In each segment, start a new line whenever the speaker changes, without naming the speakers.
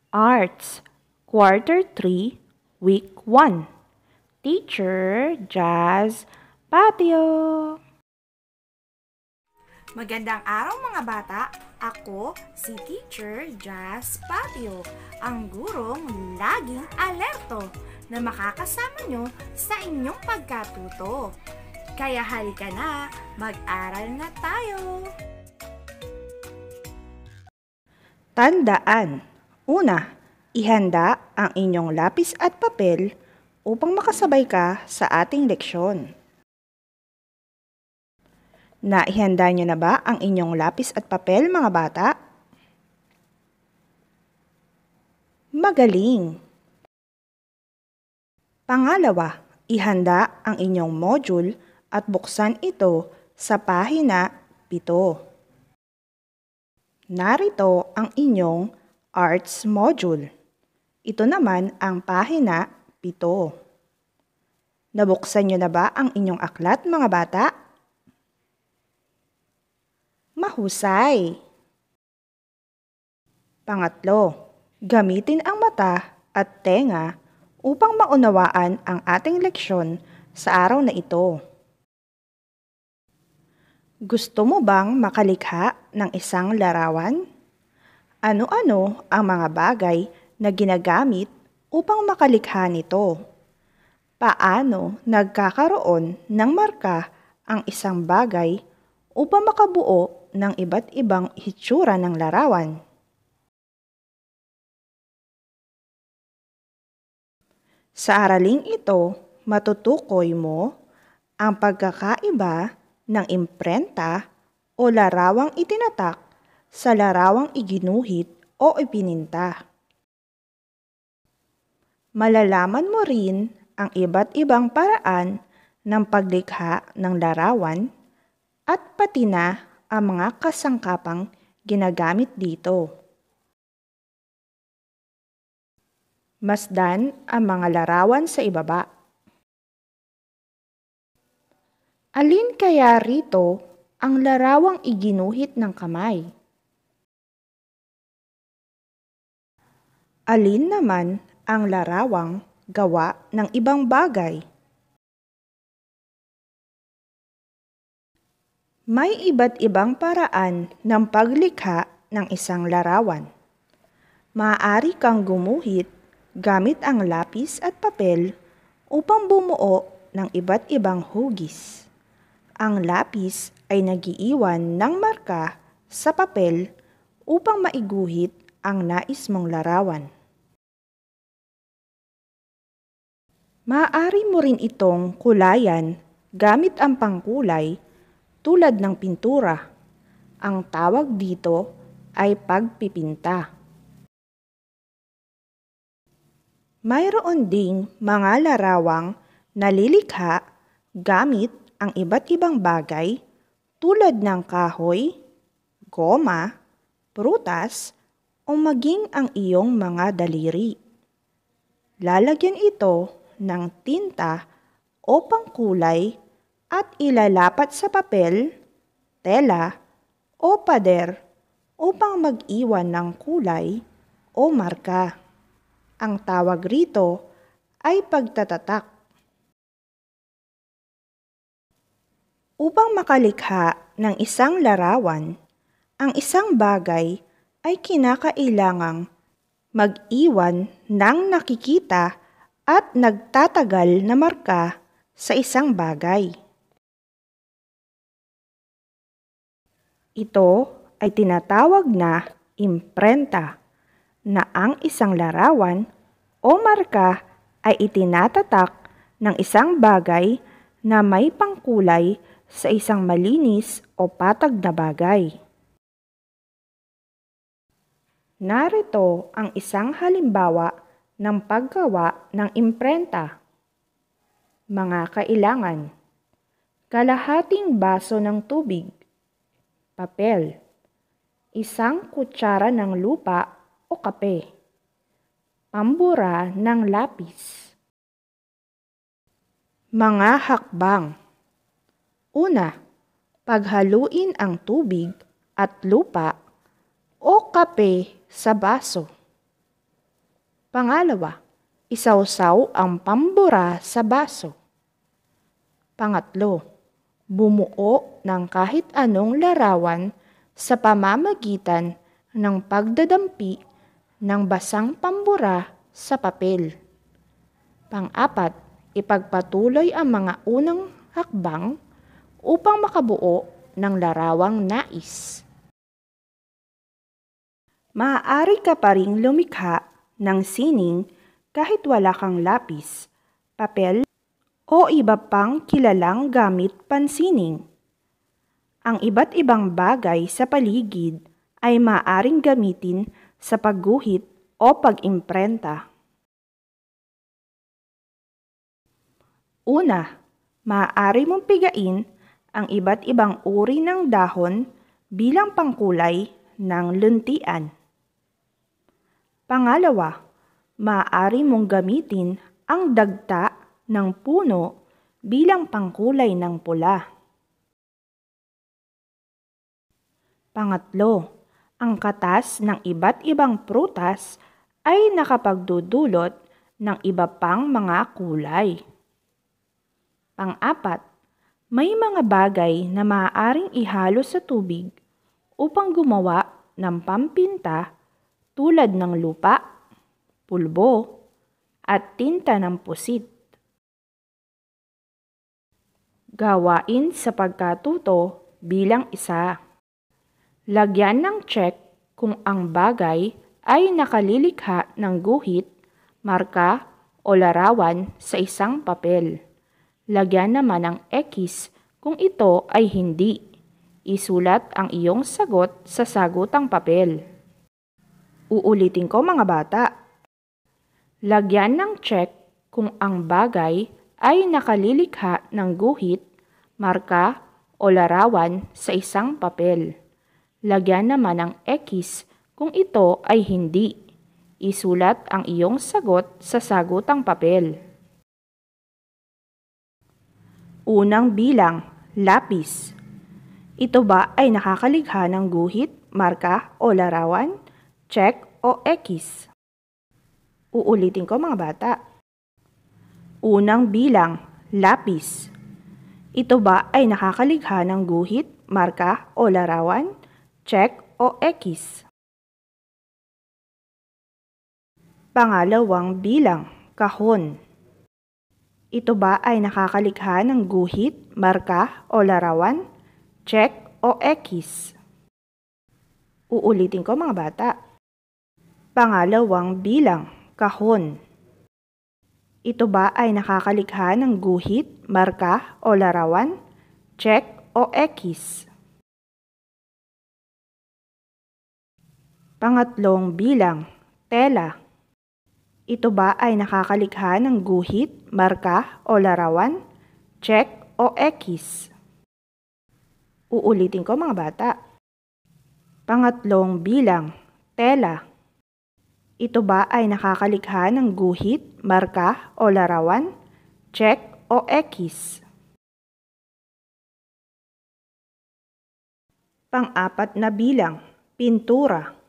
Arts, Quarter 3, Week 1. Teacher Jazz Patio.
Magandang araw mga bata! Ako si Teacher Jazz Patio, ang gurong laging alerto na makakasama nyo sa inyong pagkatuto. Kaya halika na, mag-aral na tayo!
Tandaan. Una, ihanda ang inyong lapis at papel upang makasabay ka sa ating leksyon. Naihanda niyo na ba ang inyong lapis at papel, mga bata? Magaling! Pangalawa, ihanda ang inyong module at buksan ito sa pahina 7. Narito ang inyong Arts module. Ito naman ang pahina 7. Nabuksan niyo na ba ang inyong aklat, mga bata? Mahusay! Pangatlo, gamitin ang mata at tenga upang maunawaan ang ating leksyon sa araw na ito. Gusto mo bang makalikha ng isang larawan? Ano-ano ang mga bagay na ginagamit upang makalikha nito? Paano nagkakaroon ng marka ang isang bagay upang makabuo ng iba't ibang hitsura ng larawan? Sa araling ito, matutukoy mo ang pagkakaiba ng imprenta o larawang itinatak sa larawang iginuhit o ipininta. Malalaman mo rin ang iba't ibang paraan ng paglikha ng larawan at pati na ang mga kasangkapang ginagamit dito. Masdan ang mga larawan sa ibaba. Alin kaya rito ang larawang iginuhit ng kamay? Alin naman ang larawang gawa ng ibang bagay? May iba't ibang paraan ng paglikha ng isang larawan. Maaari kang gumuhit gamit ang lapis at papel upang bumuo ng iba't ibang hugis. Ang lapis ay nagiiwan ng marka sa papel upang maiguhit ang nais mong larawan. Maaari mo rin itong kulayan gamit ang pangkulay tulad ng pintura. Ang tawag dito ay pagpipinta. Mayroon ding mga larawang nalilikha gamit ang iba't ibang bagay tulad ng kahoy, goma, prutas, o maging ang iyong mga daliri. Lalagyan ito ng tinta o pangkulay at ilalapat sa papel, tela, o pader upang mag-iwan ng kulay o marka. Ang tawag rito ay pagtatatak. Upang makalikha ng isang larawan, ang isang bagay ay kinakailangang mag-iwan ng nakikita at nagtatagal na marka sa isang bagay. Ito ay tinatawag na imprenta, na ang isang larawan o marka ay itinatatak ng isang bagay na may pangkulay sa isang malinis o patag na bagay. Narito ang isang halimbawa ng paggawa ng imprenta. Mga kailangan: kalahating baso ng tubig, papel, isang kutsara ng lupa o kape, pambura ng lapis. Mga hakbang: una, paghaluin ang tubig at lupa o kape sa baso. Pangalawa, isawsaw ang pambura sa baso. Pangatlo, bumuo ng kahit anong larawan sa pamamagitan ng pagdadampi ng basang pambura sa papel. Pang-apat, ipagpatuloy ang mga unang hakbang upang makabuo ng larawang nais. Maaari ka pa ring lumikha ng sining kahit wala kang lapis, papel, o iba pang kilalang gamit pansining. Ang iba't ibang bagay sa paligid ay maaaring gamitin sa pagguhit o pag-imprenta. Una, maaari mong pigain ang iba't ibang uri ng dahon bilang pangkulay ng luntian. Pangalawa, maaari mong gamitin ang dagta ng puno bilang pangkulay ng pula. Pangatlo, ang katas ng iba't ibang prutas ay nakapagdudulot ng iba pang mga kulay. Pang-apat, may mga bagay na maaaring ihalo sa tubig upang gumawa ng pampinta tulad ng lupa, pulbo, at tinta ng pusit. Gawain sa pagkatuto bilang isa. Lagyan ng check kung ang bagay ay nakalilikha ng guhit, marka o larawan sa isang papel. Lagyan naman ng X kung ito ay hindi. Isulat ang iyong sagot sa sagutang papel. Uulitin ko mga bata. Lagyan ng check kung ang bagay ay nakalilikha ng guhit, marka o larawan sa isang papel. Lagyan naman ng X kung ito ay hindi. Isulat ang iyong sagot sa sagutang papel. Unang bilang, lapis. Ito ba ay nakakalikha ng guhit, marka o larawan? Check o X. Uulitin ko mga bata. Unang bilang, lapis. Ito ba ay nakakalikha ng guhit, marka o larawan? Check o X. Pangalawang bilang, kahon. Ito ba ay nakakalikha ng guhit, marka o larawan? Check o X. Uulitin ko mga bata. Pangalawang bilang, kahon. Ito ba ay nakakalikha ng guhit, marka o larawan? Check o X. Pangatlong bilang, tela. Ito ba ay nakakalikha ng guhit, marka o larawan? Check o X. Uulitin ko mga bata. Pangatlong bilang, tela. Ito ba ay nakakalikha ng guhit, marka o larawan? Check o X. Pang-apat na bilang, pintura.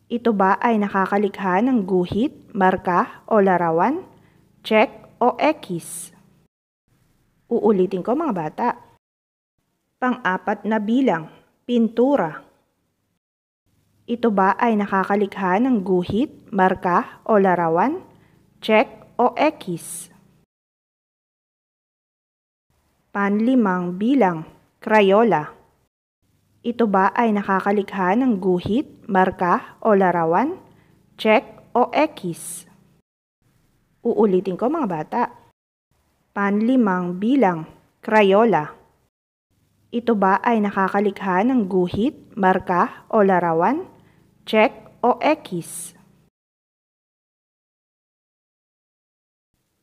Ito ba ay nakakalikha ng guhit, marka o larawan? Check o X. Uulitin ko mga bata. Pang-apat na bilang, pintura. Ito ba ay nakakalikha ng guhit, marka o larawan? Check o X. Panlimang bilang, Crayola. Ito ba ay nakakalikha ng guhit, marka o larawan? Check o X. Uulitin ko mga bata. Panlimang bilang, Crayola. Ito ba ay nakakalikha ng guhit, marka o larawan? Check o X.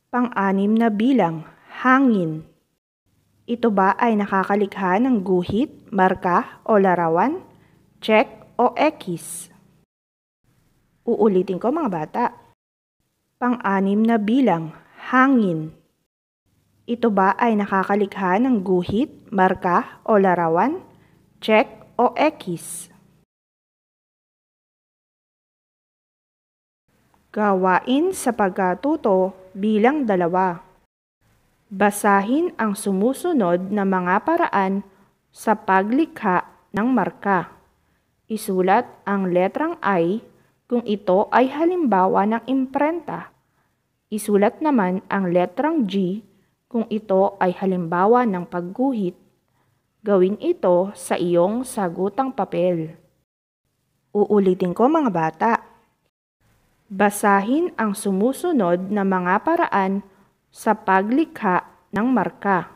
Pang-anim na bilang, hangin. Ito ba ay nakakalikha ng guhit, marka o larawan? Check o X. Uulitin ko mga bata. Pang-anim na bilang, hangin. Ito ba ay nakakalikha ng guhit, marka o larawan? Check o X. Gawain sa pagkatuto bilang 2. Basahin ang sumusunod na mga paraan sa paglikha ng marka. Isulat ang letrang I kung ito ay halimbawa ng imprenta. Isulat naman ang letrang G kung ito ay halimbawa ng pagguhit. Gawin ito sa iyong sagutang papel. Uulitin ko mga bata. Basahin ang sumusunod na mga paraan sa paglikha ng marka.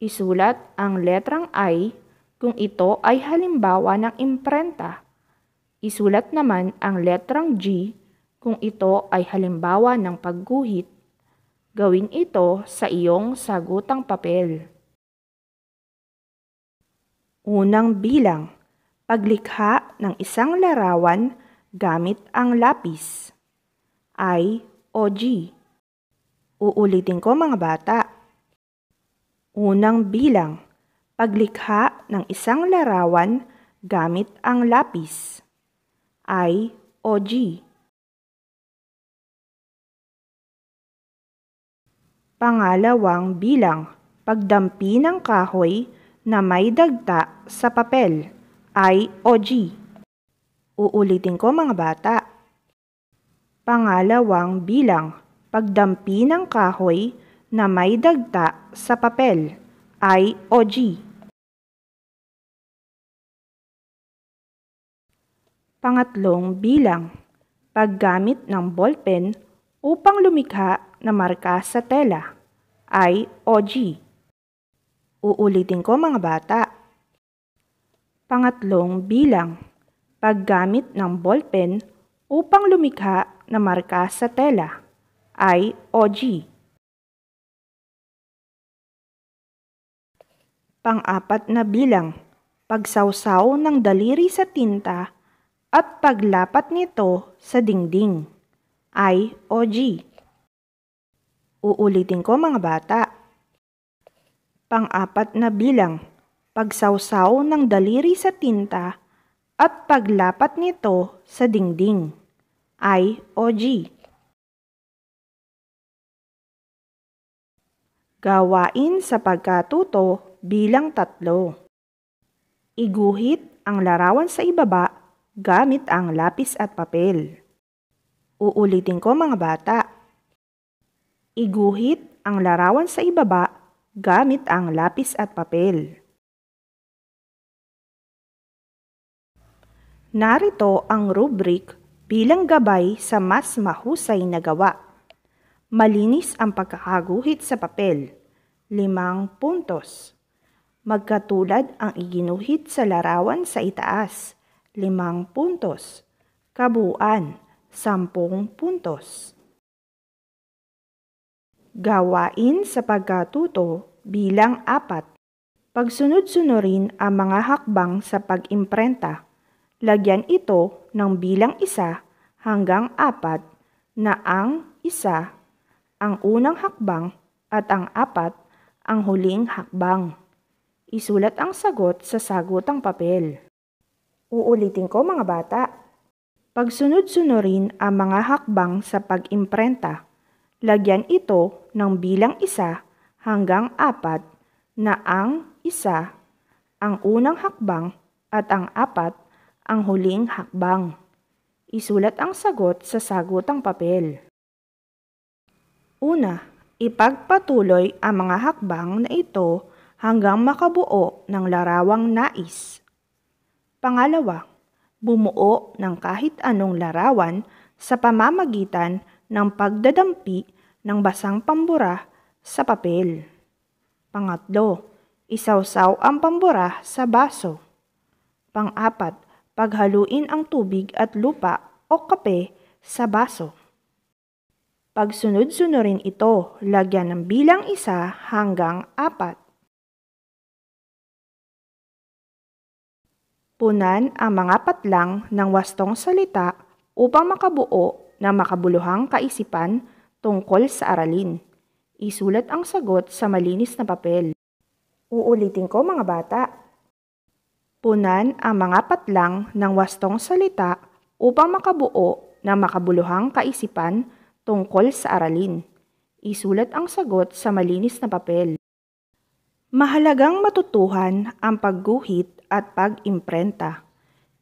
Isulat ang letrang I kung ito ay halimbawa ng imprenta. Isulat naman ang letrang G kung ito ay halimbawa ng pagguhit. Gawin ito sa iyong sagutang papel. Unang bilang, paglikha ng isang larawan gamit ang lapis. I o G. Uulitin ko mga bata. Unang bilang, paglikha ng isang larawan gamit ang lapis. I o G. Pangalawang bilang, pagdampi ng kahoy na may dagta sa papel. I o G. Uulitin ko mga bata. Pangalawang bilang, pagdampi ng kahoy na may dagta sa papel. I o G. Pangatlong bilang, paggamit ng ballpen upang lumikha na marka sa tela. I o G. Uulitin ko mga bata. Pangatlong bilang, paggamit ng ballpen upang lumikha na marka sa tela. I o G. Pang-apat na bilang, pagsawsaw ng daliri sa tinta at paglapat nito sa dingding. I o G. Uulitin ko mga bata. Pang-apat na bilang, pagsawsaw ng daliri sa tinta at paglapat nito sa dingding. I o G. Gawain sa pagkatuto bilang 3. Iguhit ang larawan sa ibaba gamit ang lapis at papel. Uulitin ko mga bata. Iguhit ang larawan sa ibaba gamit ang lapis at papel. Narito ang rubric bilang gabay sa mas mahusay na gawa. Malinis ang pagkakaguhit sa papel. 5 puntos. Magkatulad ang iginuhit sa larawan sa itaas. 5 puntos. Kabuuan. 10 puntos. Gawain sa pagkatuto bilang 4. Pagsunod-sunurin ang mga hakbang sa pag-imprenta. Lagyan ito ng bilang 1 hanggang 4 na ang 1 ang unang hakbang at ang 4 ang huling hakbang. Isulat ang sagot sa sagutang papel. Uulitin ko mga bata. Pagsunod-sunurin ang mga hakbang sa pag-imprenta. Lagyan ito ng bilang 1 hanggang 4 na ang 1 ang unang hakbang at ang 4 ang huling hakbang. Isulat ang sagot sa sagutang papel. Una, ipagpatuloy ang mga hakbang na ito hanggang makabuo ng larawang nais. Pangalawa, bumuo ng kahit anong larawan sa pamamagitan ng pagdadampi ng basang pambura sa papel. Pangatlo, isawsaw ang pambura sa baso. Pang-apat, paghaluin ang tubig at lupa o kape sa baso. Pagsunod-sunurin ito, lagyan ng bilang 1 hanggang 4. Punan ang mga patlang ng wastong salita upang makabuo ng makabuluhang kaisipan tungkol sa aralin. Isulat ang sagot sa malinis na papel. Uulitin ko mga bata. Punan ang mga patlang ng wastong salita upang makabuo ng makabuluhang kaisipan tungkol sa aralin. Isulat ang sagot sa malinis na papel. Mahalagang matutuhan ang pagguhit at pag-imprenta.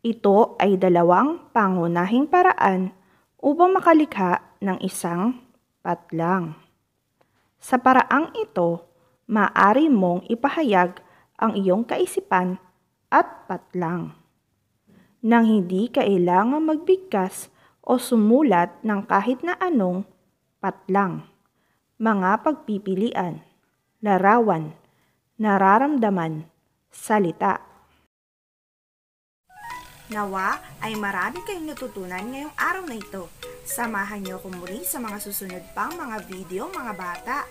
Ito ay dalawang pangunahing paraan upang makalikha ng isang patlang. Sa paraang ito, maaari mong ipahayag ang iyong kaisipan at patlang nang hindi kailangang magbigkas o sumulat ng kahit na anong patlang. Mga pagpipilian, larawan, nararamdaman, salita.
Nawa ay marami kayong natutunan ngayong araw na ito. Samahan niyo ako muli sa mga susunod pang mga video, mga bata.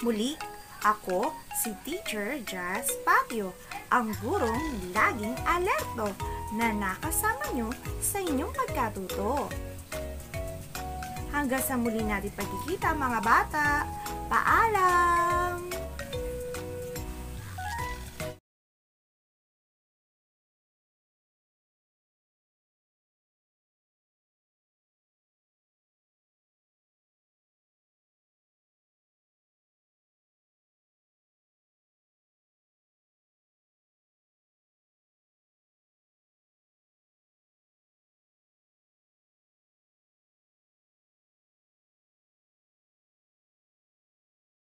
Muli, ako si Teacher Jazz Patio, ang gurong laging alerto na nakasama niyo sa inyong pagkatuto. Hanggang sa muli natin pagkikita, mga bata. Paalam!